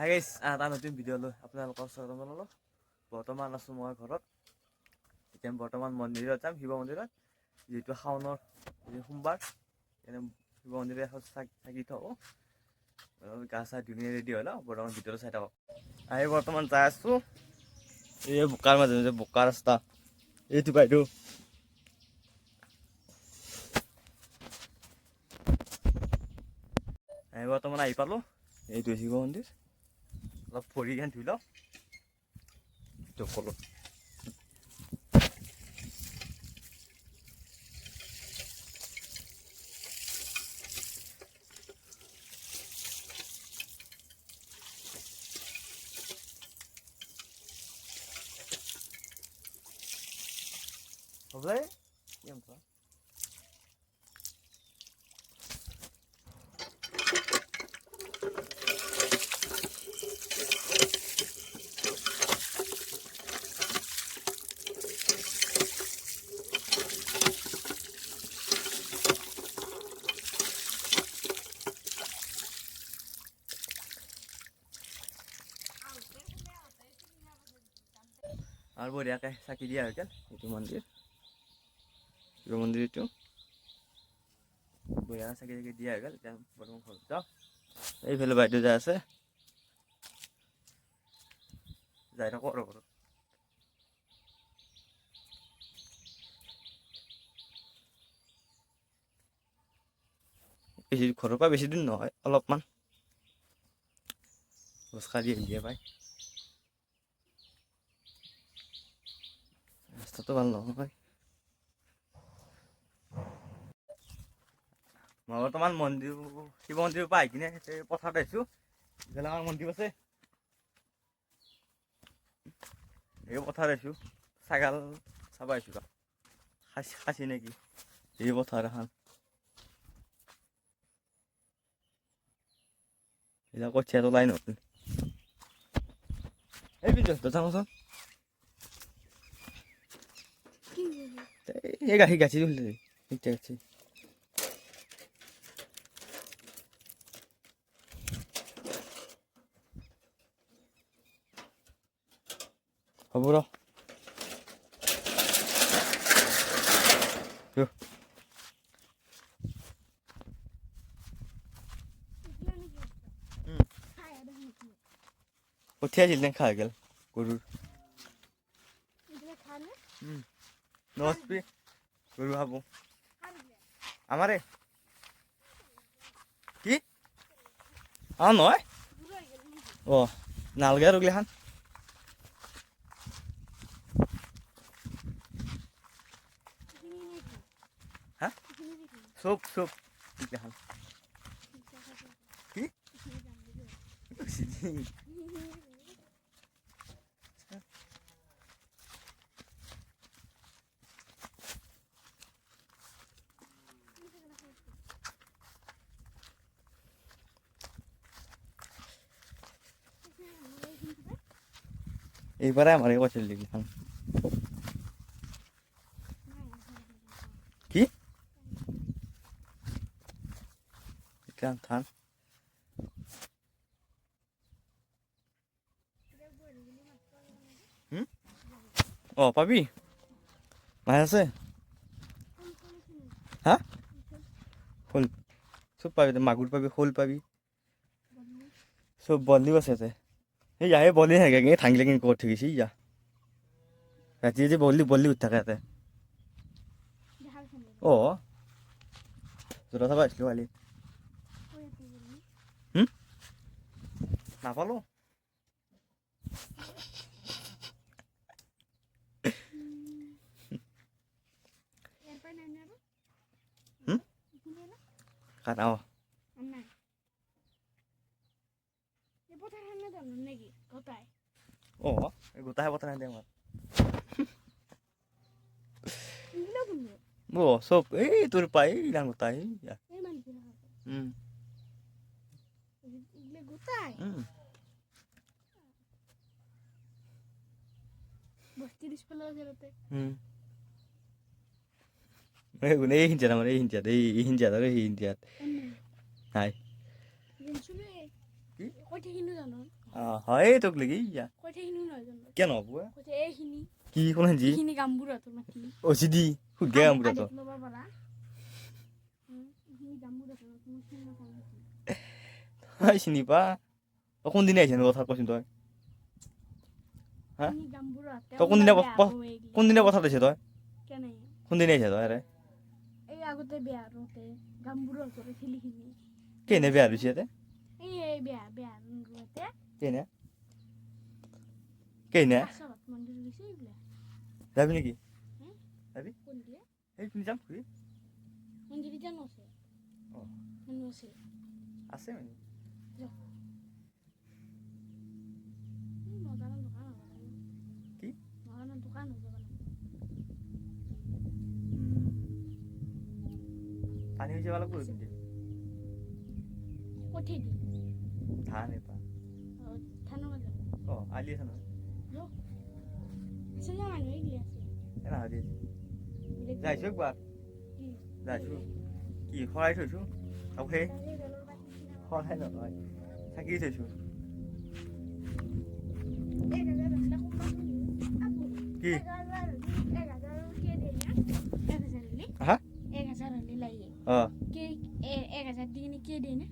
Hi guys, এটা নতুন video' লৈ আপোনালোকক স্বাগতম জনালোঁ। বৰ্তমান আছোঁ মই ঘৰত। এতিয়া বৰ্তমান মন্দিৰত যাম, শিৱ মন্দিৰত, যিহেতু শাওনৰ সোমবাৰ। শিৱ মন্দিৰত এখন চাকি থওঁ, গা চা ধুনীয়া ৰেডি হয় ন। বৰ্তমান ভিডিঅ'টো চাই থাকক। আহি বৰ্তমান যাই আছোঁ এই বোকাৰ মাজে মাজে, বোকা ৰাস্তা এইটো বাইদেউ। আহি বৰ্তমান আহি পালোঁ, এইটো শিৱ মন্দিৰ। অলপ ভৰিখন ধুই লওঁ ক'লো। Boleh? Yang apa? আৰ বঢ়িয়াকে চাকি দিয়া হৈ গ'ল এইটো মন্দিৰ, শিৱ মন্দিৰ এইটো বঢ়িয়াকে চাকি চাকি দিয়া হৈ গ'ল। এতিয়া বৰ্তমান ঘৰত যাওঁ। এইফালে বাইদেউ যাই আছে, যাই থাকোঁ আৰু ঘৰত। ঘৰৰ পৰা বেছি দিন নহয়, অলপমান খোজকাঢ়ি আহিয়ে পায়। ৰাস্তাটো ভাল নহয়। মই বৰ্তমান শিৱ মন্দিৰৰ পৰা আহি কিনে পথাৰত আহিছোঁ। ইফালে আমাৰ মন্দিৰ আছে, এই পথাৰত আহিছোঁ। ছাগাল চাব আহিছোঁ, খাচী নেকি এই পথাৰ এখন। এতিয়া কঠীয়া তোলাই নতুন এই ভিডিঅ' যাওঁচোন। এই গাখীৰ দিলে গাখীৰ হ'ব ৰ। কঠীয়া দিলে খাই গ'ল গৰুৰ। নমস্পি গৰু খাব আমাৰে কি নহয়। অঁ নালগে আৰু গিলাখান। হা চব গিলাখান কি এইবারে আমার এই বছর লিখলাম কি লিখলাম থান ও পাবি মাছ আছে। হ্যাঁ শোল সব পাবি, মাগুর পাবি, শোল পাবি, সব বলিও আছে। এই ইয়াহে বলি থাকে থাঙিলে কিন্তু ক'ত থাকিছি ইয়া ৰাতি যে বলি উঠি থাকে ইয়াতে। অঁ জোতা চাব আহিছিলোঁ কালি নাপালোঁ। খানা অঁ গোটাহে পতা নাই দে আমাৰ। চব এই তোৰ পাই ইলান গোটাই এই হিঞ্চাত আমাৰ এই হিঞ্চাত আৰু এই হিঞ্চাত নাই কি কৈ থাকিনো জানো হয় তোক লাগি ইয়া কৈ থাকিনো নহয় জানো কেন হব কৈছে এইখিনি কি কোন হেঞ্জি এইখিনি গাম্বুৰাটো মাটি অচিদি সুধে আমৰা তো আদেত ল'ব পাৰা এইখিনি গাম্বুৰাটো তুমি চিনি নাপাওঁ হাই চিনি পা কোন দিন আইছেন কথা কইছিন তই হ্যাঁ এইখিনি গাম্বুৰাতে তো কোন দিনে কথা দিছে তই কেনে কোন দিনে আইছে তই রে এই আগতে বেয়া ৰোতে গাম্বুৰা কৰে ঠেলিখিনি কেনে বেয়া দিছে তে এই বেয়া ৰোতে কেনে কেনে আশাবাদ মন্দিৰ গৈছে এইগুলা যাবি নাকি যাবি কোন দিয়ে এই তুই যাম তুই মন্দিৰ জানো আছে ও মানুহ আছে আছে মানে মদানৰ দোকান হ'ব কি মদানৰ দোকান হ'ব পানি হইছে ভালো করে দিন কোঠে দি ধান এপা থানো মাজে ও আলি আছে না আছে না মানুহ এইগুলা আছে এনা হাদি যাইছো একবার যাইছো কি খরাই থইছো ওকে খরাই নয় থাকি থইছো কি হ্যাঁ 1000 হলে লাগে কে 1000 দিনে কে দেয় না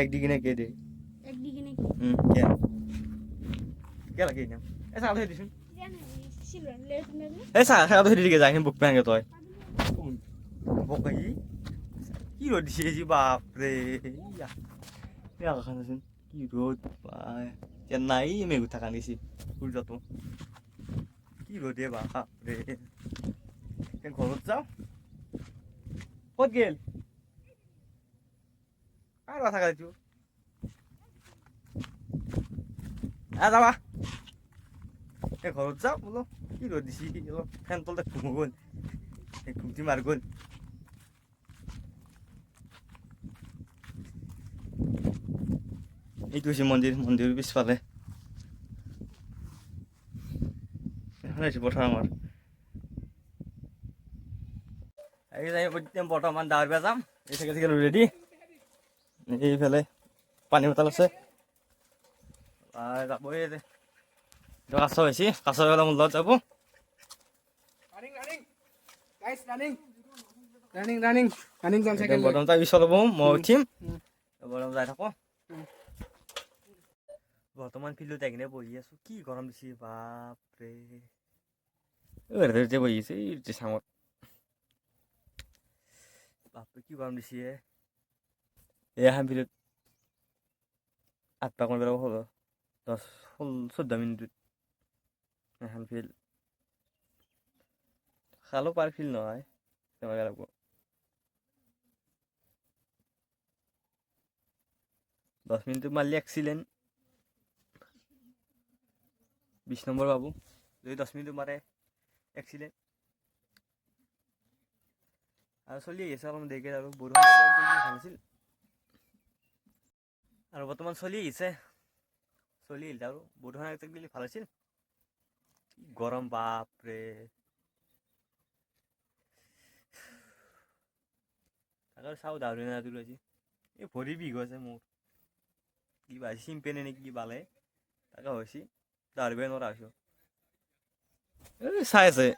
এক দিনে কে দে এক দিনে কে কে লাগে না এসা আলো দিছুন সিলন লে তুমি এসা খাওয়া তো দিকে যাই বুক প্যাঙ্গে তোয় বকাই কি রোদ দিছে জি বাপ রে ইয়া ইয়া খানাছেন কি রোদ বাই চেন্নাই মেঘু থাকা নিছি সূর্যটো কি রোদে বাপ রে কেন ঘরত যাও কত গেল আর কথা কাইছো যাবা এ ঘরত যাও বলো কি রোদ দিছি ফ্যান তলতে ঘুমগল ঘুমটি মারগল এইটো হৈছে মন্দিৰৰ পিছফালে এখানে আছে পথাৰ আমাৰ এই যাই বৰ্তমান দাৱৰ যাম এই থাকে ৰেডি এইফালে পানী বটল আছে যাব এই কাছ হৈছে কাছ পেলাই মোৰ লগত যাব বৰ্তমান তাৰ পিছত ল'ব মই উঠিম বৰ্তমান যাই থাকোঁ বৰ্তমান ফিল্ডত আহি কিনে বহি আছো কি গৰম দিছে বাপৰে বহি আছে এই চাঙত বাপৰে কি গৰম দিছে এখন ফিল্ডত 8 পাক মাৰিব লাগিব 10-14 মিনিটত এখন ফিল্ড খালো পাৰ ফিল্ড নহয় তেনেকৈ লাগিব 10 মিনিট মারলে এক্সিলেন্ট 20 নম্বর বাবু যদি 10 মিনিট মারে এক্সিলেন্ট আর চলি আহিছে অলপ দেৰিকে আৰু বৰষুণ ভাল আছিল আৰু বৰ্তমান চলি আহিছে আৰু বৰষুণ দিলে ভাল আছিল গৰম বাপৰে তাকে চাওঁ দাউৰি নাদৌৰো আজি এই ভৰি বিষ হৈছে মোৰ কিবা চিম্পেনে নে কি বালে তাকে হৈছে দাউৰিবই নোৱাৰা হৈছোঁ চাই আছে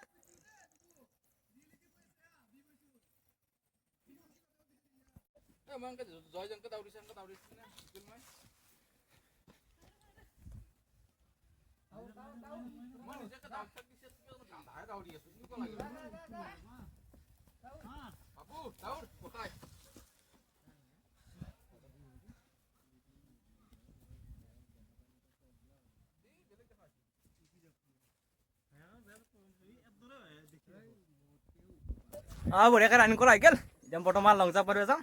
বঢ়িয়াকৈ ৰানিং কৰা গেল এতিয়া বৰ্তমান লং জাম্প মাৰিব যাম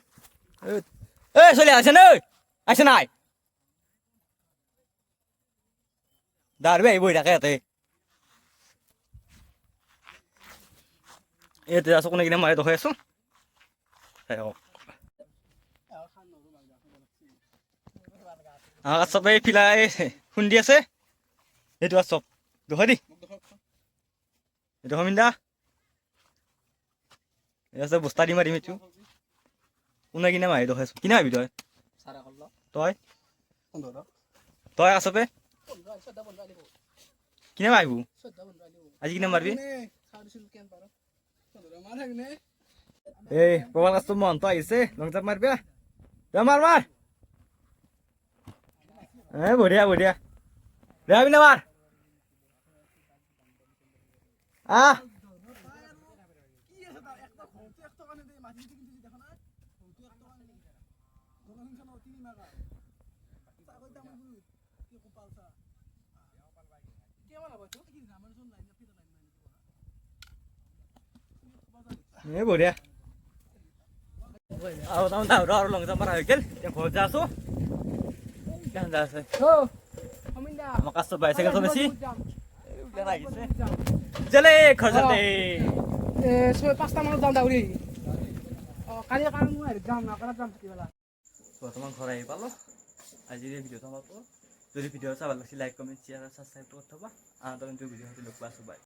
এই চলি আছে নে আছে নাই দাঁড়িয়ে আহিব থাকে ইয়াতে এতিয়া আছো কোনে কিনে মাৰি দেখাই আছো চবে ফিলাই খুন্দি আছে এইটো আৰু চব দেখাই দি এইটো হমিন্দা আছে বস্তা দি মাৰিম এইটো কোনে কিনে মাৰি দেখাইছো কিনে আহিবি তই তই আছতে কিনে আহিব আজি কিনে মাৰিবি এই প্ৰবাল কাষ্টৰ মহন্ত আহিছে লং জাপ মাৰিবা মাৰ মাৰ বঢ়িয়া বঢ়িয়া বেয়া বিনা মাৰ আহ বঢ়িয়া আৰু লং জাপ মাৰা হৈ গেল ঘৰত যা আছো যা আছে আমাৰ কাষ্টৰ বাইচাইকেল চলাইছি জলে ঘৰ যাতে 5টা মানত যাম দাউৰি কালি কাৰণ মই যাম না কালি যাম কিবা বৰ্তমান ঘৰ আহি পালো আজিৰ এই ভিডিঅ'টো আমাৰ যদি ভিডিঅ' চাই ভাল লাগিছে লাইক কমেণ্ট শ্বেয়াৰ আৰু ছাবস্ক্ৰাইব কৰি থবা আৰু ভিডিঅ' লগ পাইছো বাই